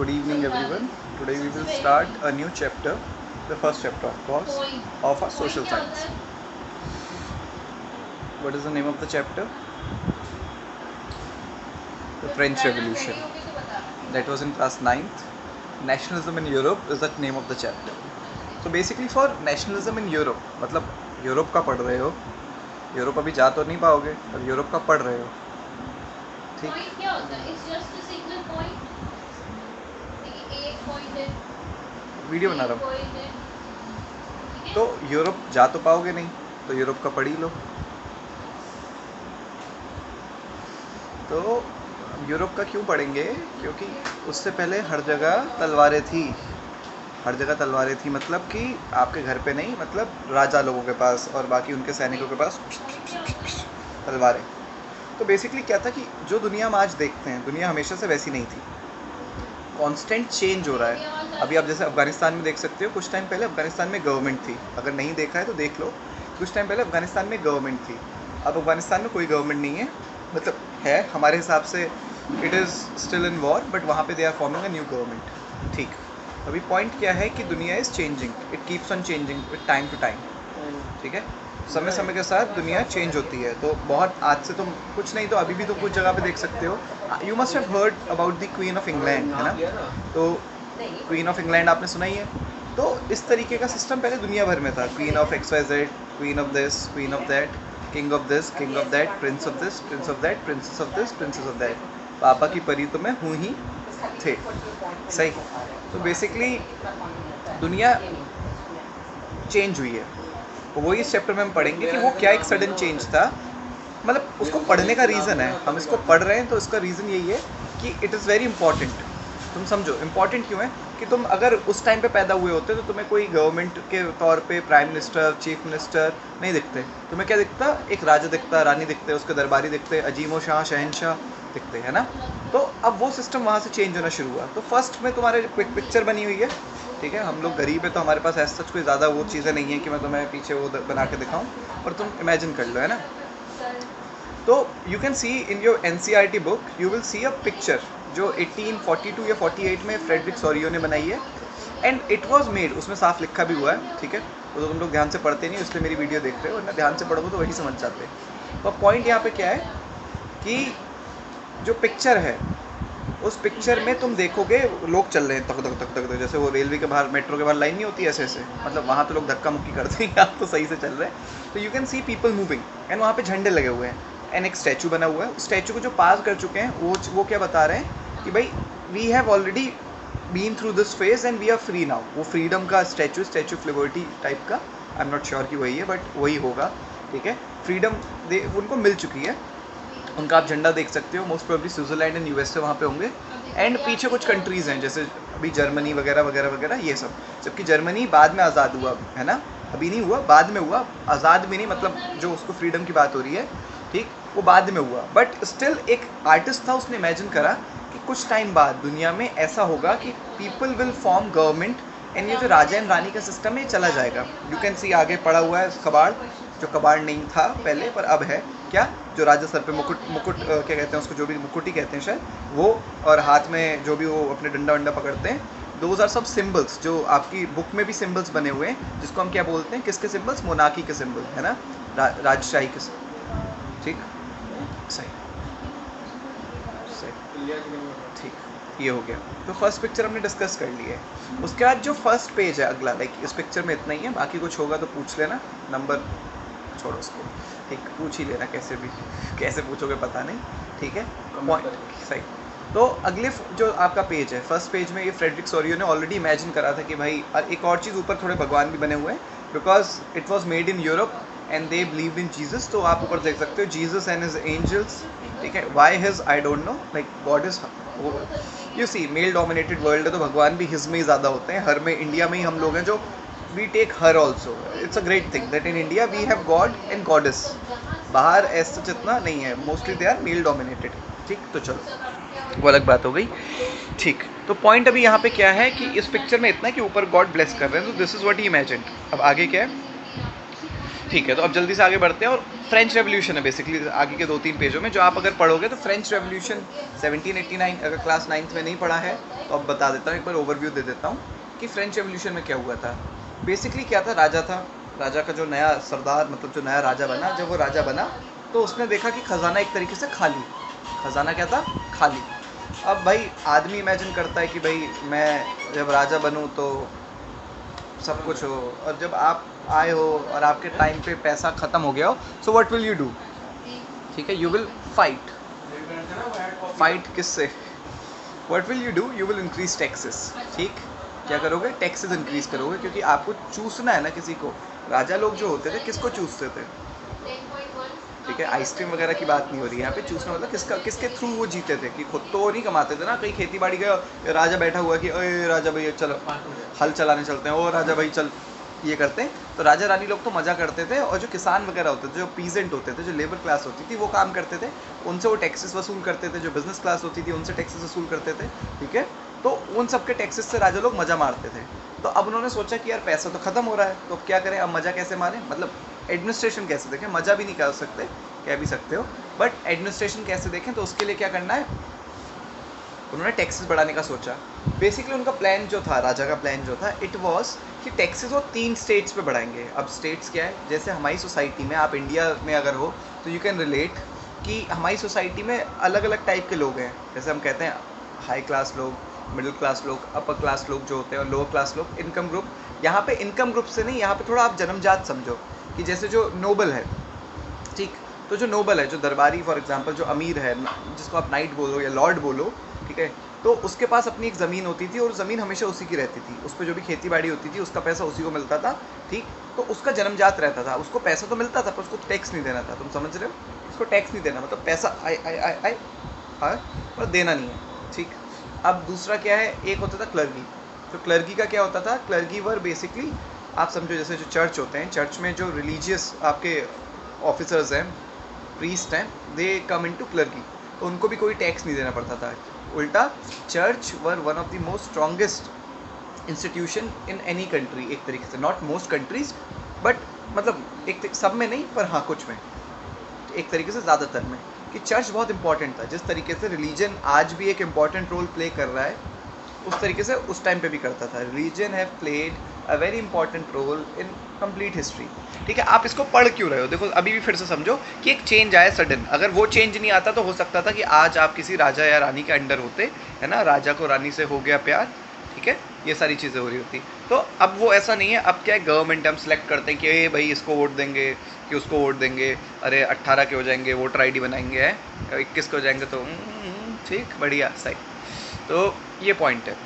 Good evening, everyone. Today we will start a new chapter, the first chapter, of course, of our social science. What is the name of the chapter? The French Revolution. That was in class 9th. Nationalism in Europe is the name of the chapter. So basically for nationalism in Europe, मतलब Europe का पढ़ रहे हो, Europe अभी जा तो नहीं पाओगे, अब यूरोप का पढ़ रहे हो, ठीक? पॉइंट क्या होता है? It's just a single point. एक पॉइंट है, वीडियो बना रहा हूँ। पॉइंट है, ठीक है? तो यूरोप जा तो पाओगे नहीं, तो यूरोप का पढ़ ही लो। तो यूरोप का क्यों पढ़ेंगे? क्योंकि उससे पहले हर जगह तलवारें थी, हर जगह तलवारें थी, मतलब कि आपके घर पे नहीं, मतलब राजा लोगों के पास और बाकी उनके सैनिकों के पास तलवारें। तो बेसिकली क्या था कि जो दुनिया हम आज देखते हैं, दुनिया हमेशा से वैसी नहीं थी, कांस्टेंट चेंज हो रहा है। अभी आप जैसे अफगानिस्तान में देख सकते हो, कुछ टाइम पहले अफगानिस्तान में गवर्नमेंट थी, अगर नहीं देखा है तो देख लो। कुछ टाइम पहले अफगानिस्तान में गवर्नमेंट थी, अब अफगानिस्तान में कोई गवर्नमेंट नहीं है, मतलब है हमारे हिसाब से, it is still in war, but वहाँ पे they are forming a new government, ठीक। अभी पॉइंट क्या है कि दुनिया is changing, it keeps on changing with time to time, ठीक है। समय समय के साथ दुनिया चेंज होती है। तो बहुत आज से तुम कुछ नहीं तो अभी भी तुम कुछ जगह पे देख सकते हो। You must have heard about the queen of England, है ना? तो क्वीन ऑफ इंग्लैंड आपने सुना ही है। तो इस तरीके का सिस्टम पहले दुनिया भर में था, queen of XYZ, queen of this, queen of that, king of this, king of that, Prince of this, Prince of that, princess of this, princess of that. पापा की परी तो मैं हूँ ही थे, सही। तो बेसिकली दुनिया चेंज हुई है, तो वही इस चैप्टर में हम पढ़ेंगे कि वो क्या एक सडन चेंज था। मतलब उसको पढ़ने का रीज़न है, हम इसको पढ़ रहे हैं तो इसका रीज़न यही है कि इट इज़ वेरी इंपॉर्टेंट। तुम समझो इम्पॉर्टेंट क्यों है कि तुम अगर उस टाइम पे पैदा हुए होते तो तुम्हें कोई गवर्नमेंट के तौर पे प्राइम मिनिस्टर, चीफ मिनिस्टर नहीं दिखते। तुम्हें क्या दिखता? एक राजा दिखता, रानी दिखते, उसके दरबारी दिखते, अजीमो शाह, शहनशाह दिखते, है ना? तो अब वो सिस्टम वहाँ से चेंज होना शुरू हुआ। तो फर्स्ट में तुम्हारे पिक्चर बनी हुई है, ठीक है। हम लोग गरीब है तो हमारे पास ऐसा कोई ज़्यादा वो चीज़ें नहीं है कि मैं तुम्हें पीछे वो बना के दिखाऊं, और तुम इमेजिन कर लो, है ना? तो you can see in your NCERT book, you will see a picture जो 1842 या 48 में फ्रेडरिक सोरियो ने बनाई है, एंड इट वॉज मेड, उसमें साफ लिखा भी हुआ है, ठीक है। तो तुम लोग ध्यान से पढ़ते नहीं, इसलिए मेरी वीडियो देख रहे हो, वरना ध्यान से पढ़ोगे तो वही समझ जाते। तो पॉइंट यहाँ पे क्या है कि जो पिक्चर है, उस पिक्चर में तुम देखोगे लोग चल रहे हैं तक तक तक तक, जैसे वो रेलवे के बाहर, मेट्रो के बाहर लाइन नहीं होती ऐसे ऐसे, मतलब वहाँ तो लोग धक्का मुक्की करते हैं, आप तो सही से चल रहे हैं। तो you can see people moving, and वहाँ पे झंडे लगे हुए हैं, एंड एक स्टैचू बना हुआ है। उस स्टैचू को जो पास कर चुके हैं वो क्या बता रहे हैं कि भाई we have already been through this phase and we are free now. वो फ्रीडम का स्टैचू ऑफ लिबर्टी टाइप का, आई एम नॉट श्योर कि वही है, बट वही होगा, ठीक है। फ्रीडम उनको मिल चुकी है, उनका आप झंडा देख सकते हो। Most probably Switzerland and USA वहाँ पे होंगे, एंड पीछे कुछ कंट्रीज़ हैं जैसे अभी जर्मनी वगैरह वगैरह वगैरह, ये सब। जबकि जर्मनी बाद में आज़ाद हुआ, है ना? अभी नहीं हुआ, बाद में हुआ। आज़ाद भी नहीं, मतलब जो उसको फ्रीडम की बात हो रही है, ठीक, वो बाद में हुआ। बट स्टिल एक आर्टिस्ट था, उसने इमेजिन करा कि कुछ टाइम बाद दुनिया में ऐसा होगा कि people will form government, and ये जो राजा एंड रानी का सिस्टम है ये चला जाएगा। यू कैन सी आगे पड़ा हुआ है कबाड़, जो कबाड़ नहीं था पहले पर अब है, क्या, जो राजा सर पे मुकुट क्या कहते हैं उसको, जो भी मुकुटी कहते हैं शायद वो, और हाथ में जो भी वो अपने डंडा वंडा पकड़ते हैं, दोज आर सब सिम्बल्स जो आपकी बुक में भी सिम्बल्स बने हुए हैं, जिसको हम क्या बोलते हैं, किसके सिम्बल्स? मोनार्की के सिम्बल, है ना? राजशाही के सिम्बल, ठीक, सही सही, ठीक, ये हो गया। तो फर्स्ट पिक्चर हमने डिस्कस कर ली है। उसके बाद जो फर्स्ट पेज है अगला, लाइक इस पिक्चर में इतना ही है, बाकी कुछ होगा तो पूछ लेना, नंबर छोड़ो उसको, ठीक, पूछ ही लेना, कैसे भी, कैसे पूछोगे पता नहीं, ठीक है, पॉइंट सही। तो अगले जो आपका पेज है, फर्स्ट पेज में ये फ्रेडरिक सोरियो ने ऑलरेडी इमेजिन करा था कि भाई, एक और चीज़ ऊपर थोड़े भगवान भी बने हुए हैं, because it was made in Europe and they believe in Jesus. तो आप ऊपर देख सकते हो जीसस एंड हिज एंजल्स, ठीक है। Why his I don't know, like God is, you see male dominated world है तो भगवान भी हिज में ही ज़्यादा होते हैं। हर में, इंडिया में ही हम लोग हैं जो we take her also. It's a great thing that in India we have God and goddess. बाहर ऐसा जितना नहीं है, mostly they are male dominated, ठीक। तो चलो वो अलग बात हो गई, ठीक। तो पॉइंट अभी यहाँ पे क्या है कि इस पिक्चर में इतना है कि ऊपर गॉड ब्लेस कर रहे हैं, तो this is what he imagined. अब आगे क्या है, ठीक है। तो अब जल्दी से आगे बढ़ते हैं, और फ्रेंच रेवोल्यूशन है बेसिकली आगे के 2-3 पेजों में, जो आप अगर पढ़ोगे तो फ्रेंच रेवोल्यूशन 1789, अगर क्लास 9th में नहीं पढ़ा है तो अब बता देता हूँ, एक बार ओवरव्यू दे देता हूँ कि फ्रेंच रेवोल्यूशन में क्या हुआ था। बेसिकली क्या था, राजा था, राजा का जो नया सरदार मतलब जो नया राजा बना, जब वो राजा बना तो उसने देखा कि खजाना एक तरीके से खाली, खजाना क्या था, खाली। अब भाई आदमी इमेजिन करता है कि भाई मैं जब राजा बनूं तो सब कुछ हो, और जब आप आए हो और आपके टाइम पे पैसा ख़त्म हो गया हो, so what will you do, ठीक है, यू विल फाइट। फाइट किससे, what will you do, you will increase taxes, ठीक, क्या करोगे, टैक्सेस इंक्रीज करोगे, क्योंकि आपको चूसना है ना किसी को। राजा लोग जो होते थे किसको चूसते थे, ठीक है, आइसक्रीम वगैरह की बात नहीं हो रही है यहाँ पे, चूसना मतलब किसका, किसके थ्रू वो जीते थे, कि खुद तो वो नहीं कमाते थे ना, कहीं खेती बाड़ी गया राजा बैठा हुआ कि अरे राजा भाई चलो हल चलाने चलते हैं, ओ राजा भाई चल, ये करते हैं। तो राजा रानी लोग तो मज़ा करते थे, और जो किसान वगैरह होते थे, जो पीजेंट होते थे, जो लेबर क्लास होती थी, वो काम करते थे, उनसे वो टैक्सेस वसूल करते थे, जो बिजनेस क्लास होती थी उनसे टैक्सेस वसूल करते थे, ठीक है। तो उन सब के टैक्सेस से राजा लोग मज़ा मारते थे। तो अब उन्होंने सोचा कि यार पैसा तो ख़त्म हो रहा है, तो अब क्या करें, अब मज़ा कैसे मारें, मतलब एडमिनिस्ट्रेशन कैसे देखें, मज़ा भी नहीं कर सकते, कह भी सकते हो, बट एडमिनिस्ट्रेशन कैसे देखें, तो उसके लिए क्या करना है, उन्होंने टैक्सेस बढ़ाने का सोचा। बेसिकली उनका प्लान जो था, राजा का प्लान जो था, इट वाज कि टैक्सेस वो 3 स्टेट्स पे बढ़ाएंगे। अब स्टेट्स क्या है, जैसे हमारी सोसाइटी में, आप इंडिया में अगर हो तो यू कैन रिलेट कि हमारी सोसाइटी में अलग अलग टाइप के लोग हैं। जैसे हम कहते हैं हाई क्लास लोग, मिडिल क्लास लोग, अपर क्लास लोग जो होते हैं, और लोअर क्लास लोग, इनकम ग्रुप। यहाँ पे इनकम ग्रुप से नहीं, यहाँ पे थोड़ा आप जन्मजात समझो कि जैसे जो नोबल है, ठीक, तो जो नोबल है, जो दरबारी फॉर एग्जांपल, जो अमीर है, जिसको आप नाइट बोलो या लॉर्ड बोलो, ठीक है, तो उसके पास अपनी एक ज़मीन होती थी, और ज़मीन हमेशा उसी की रहती थी, उस पर जो भी खेती बाड़ी होती थी उसका पैसा उसी को मिलता था, ठीक। तो उसका जन्मजात रहता था, उसको पैसा तो मिलता था पर उसको टैक्स नहीं देना था, तुम समझ रहे हो, उसको टैक्स नहीं देना, मतलब पैसा आए पर देना नहीं है, ठीक। अब दूसरा क्या है, एक होता था क्लर्गी। तो क्लर्गी का क्या होता था, क्लर्गी वर बेसिकली आप समझो जैसे जो चर्च होते हैं, चर्च में जो रिलीजियस आपके ऑफिसर्स हैं, प्रीस्ट हैं, दे कम इनटू क्लर्गी, तो उनको भी कोई टैक्स नहीं देना पड़ता था। उल्टा church were one of the most strongest institution in any country, एक तरीके से, नॉट मोस्ट कंट्रीज बट मतलब एक सब में नहीं, पर हाँ कुछ में, एक तरीके से ज़्यादातर में, कि चर्च बहुत इंपॉर्टेंट था। जिस तरीके से रिलीजन आज भी एक इम्पॉर्टेंट रोल प्ले कर रहा है, उस तरीके से उस टाइम पे भी करता था। Religion have played a very important role in complete history, ठीक है। आप इसको पढ़ क्यों रहे हो, देखो अभी भी फिर से समझो कि एक चेंज आया सडन, अगर वो चेंज नहीं आता तो हो सकता था कि आज आप किसी राजा या रानी के अंडर होते, है ना, राजा को रानी से हो गया प्यार, ठीक है, ये सारी चीज़ें हो रही होती। तो अब वो ऐसा नहीं है, अब क्या है, गवर्नमेंट हम सेलेक्ट करते हैं कि ये भाई इसको वोट देंगे, कि उसको वोट देंगे, अरे 18 के हो जाएंगे, वोटर ID बनाएंगे, है 21 के हो जाएंगे, तो ठीक, बढ़िया, सही। तो ये पॉइंट है।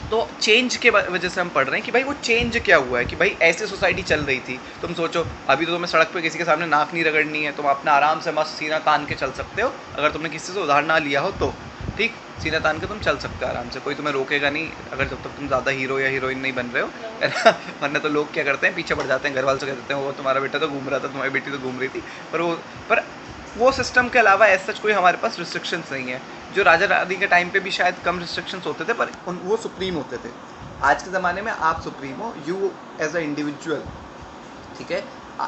तो चेंज के वजह से हम पढ़ रहे हैं कि भाई वो चेंज क्या हुआ है, कि भाई ऐसे सोसाइटी चल रही थी। तुम सोचो अभी तो तुम्हें सड़क पे किसी के सामने नाक नहीं रगड़नी है, तुम अपना आराम से मस्त सीना तान के चल सकते हो, अगर तुमने किसी से उधार ना लिया हो तो, ठीक, सीना तान के तुम चल सकते हो आराम से, कोई तुम्हें रोकेगा नहीं, अगर जब तक तुम ज़्यादा हीरो या हीरोइन नहीं बन रहे हो, है ना। वरना तो लोग क्या करते हैं, पीछे पड़ जाते हैं, घर वालों से कह देते हैं वो तुम्हारा बेटा तो घूम रहा था, तुम्हारी बेटी तो घूम रही थी, पर वो सिस्टम के अलावा ऐसा कोई हमारे पास रिस्ट्रिक्शंस नहीं है। जो राजा रानी के टाइम पे भी शायद कम रिस्ट्रिक्शंस होते थे, पर वो सुप्रीम होते थे। आज के ज़माने में आप सुप्रीम हो, यू एज अ इंडिविजुअल, ठीक है,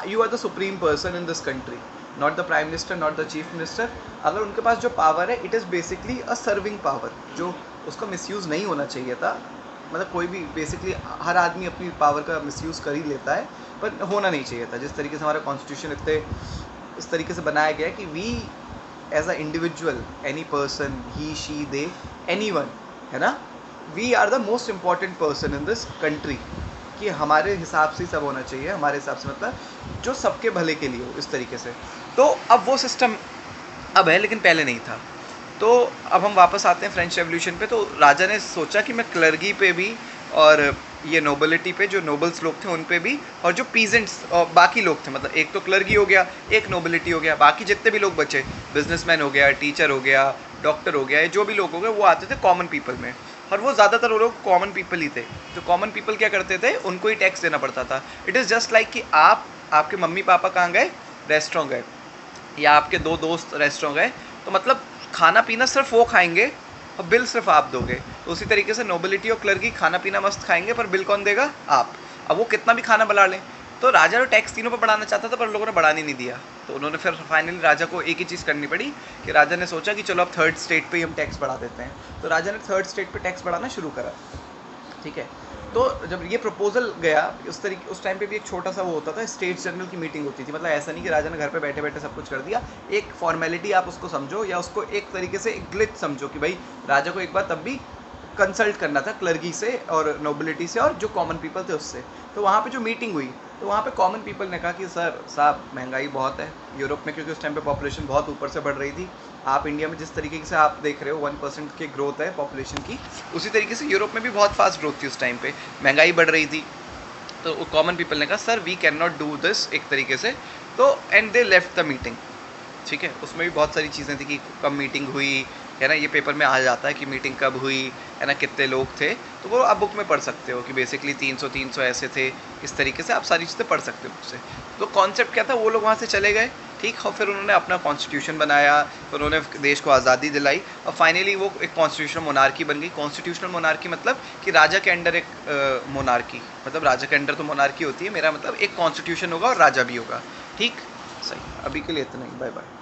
you are the supreme person in this country, not the prime minister, not the chief minister. अगर उनके पास जो पावर है, it is basically a serving power, जो उसका मिसयूज़ नहीं होना चाहिए था। मतलब कोई भी बेसिकली हर आदमी अपनी पावर का मिसयूज़ कर ही लेता है, पर होना नहीं चाहिए था। जिस तरीके से हमारा कॉन्स्टिट्यूशन इस तरीके से बनाया गया है कि we as a individual, any person, he she they, anyone, है ना, we are the most important person in this country, कि हमारे हिसाब से सब होना चाहिए, हमारे हिसाब से मतलब जो सबके भले के लिए हो, इस तरीके से। तो अब वो सिस्टम अब है, लेकिन पहले नहीं था। तो अब हम वापस आते हैं फ्रेंच रेवोल्यूशन पे। तो राजा ने सोचा कि मैं क्लर्गी पे भी, और ये नोबिलिटी पे, जो नोबल्स लोग थे उन पे भी, और जो पीजेंट्स और बाकी लोग थे, मतलब एक तो क्लर्गी हो गया, एक नोबिलिटी हो गया, बाकी जितने भी लोग बचे, बिजनेसमैन हो गया, टीचर हो गया, डॉक्टर हो गया, जो भी लोग हो गए, वो आते थे कॉमन पीपल में। और वो ज़्यादातर वो लोग कॉमन पीपल ही थे। जो कॉमन पीपल क्या करते थे, उनको ही टैक्स देना पड़ता था। इट इज़ जस्ट लाइक कि आपके मम्मी पापा कहाँ गए, रेस्टोरेंट गए, या आपके दो दोस्त रेस्टोरेंट गए, तो मतलब खाना पीना सिर्फ वो खाएंगे और बिल सिर्फ आप दोगे। तो उसी तरीके से नोबिलिटी और क्लर्की खाना पीना मस्त खाएंगे, पर बिल कौन देगा, आप। अब वो कितना भी खाना बना लें, तो राजा तो टैक्स तीनों पर बढ़ाना चाहता था, पर लोगों ने बढ़ाने नहीं दिया। तो उन्होंने फिर फाइनली राजा को एक ही चीज़ करनी पड़ी कि राजा ने सोचा कि चलो अब थर्ड स्टेट पे ही हम टैक्स बढ़ा देते हैं। तो राजा ने थर्ड स्टेट पे टैक्स बढ़ाना शुरू करा, ठीक है। तो जब ये प्रपोजल गया उस टाइम पे भी एक छोटा सा वो होता था, स्टेट्स जनरल की मीटिंग होती थी। मतलब ऐसा नहीं कि राजा ने घर पे बैठे बैठे सब कुछ कर दिया, एक फॉर्मेलिटी आप उसको समझो, या उसको एक तरीके से एक ग्लिच समझो कि भाई राजा को एक बार तब भी कंसल्ट करना था क्लर्गी से और नोबिलिटी से और जो कॉमन पीपल थे उससे। तो वहाँ पे जो मीटिंग हुई, तो वहाँ पे कॉमन पीपल ने कहा कि सर साहब महंगाई बहुत है यूरोप में, क्योंकि उस टाइम पे पॉपुलेशन बहुत ऊपर से बढ़ रही थी। आप इंडिया में जिस तरीके से आप देख रहे हो 1% की ग्रोथ है पॉपुलेशन की, उसी तरीके से यूरोप में भी बहुत फास्ट ग्रोथ थी उस टाइम पे, महंगाई बढ़ रही थी। तो कॉमन पीपल ने कहा sir we can not do this एक तरीके से। तो and they left the meeting, ठीक है। उसमें भी बहुत सारी चीज़ें थी कि कब मीटिंग हुई, है ना, ये पेपर में आ जाता है कि मीटिंग कब हुई, है ना, कितने लोग थे। तो वो आप बुक में पढ़ सकते हो कि बेसिकली 300 ऐसे थे, इस तरीके से आप सारी चीज़ें पढ़ सकते हो बुक से। तो कॉन्सेप्ट क्या था, वो लोग वहाँ से चले गए, ठीक। और फिर उन्होंने अपना कॉन्स्टिट्यूशन बनाया, फिर उन्होंने देश को आज़ादी दिलाई, और फाइनली वो एक कॉन्स्टिट्यूशनल मोनार्की बन गई। कॉन्स्टिट्यूशनल मोनार्की मतलब कि राजा के अंडर एक मोनार्की, मतलब राजा के अंडर तो मोनार्की होती है, मेरा मतलब एक कॉन्स्टिट्यूशन होगा और राजा भी होगा, ठीक। सही, अभी के लिए इतना ही, बाय बाय।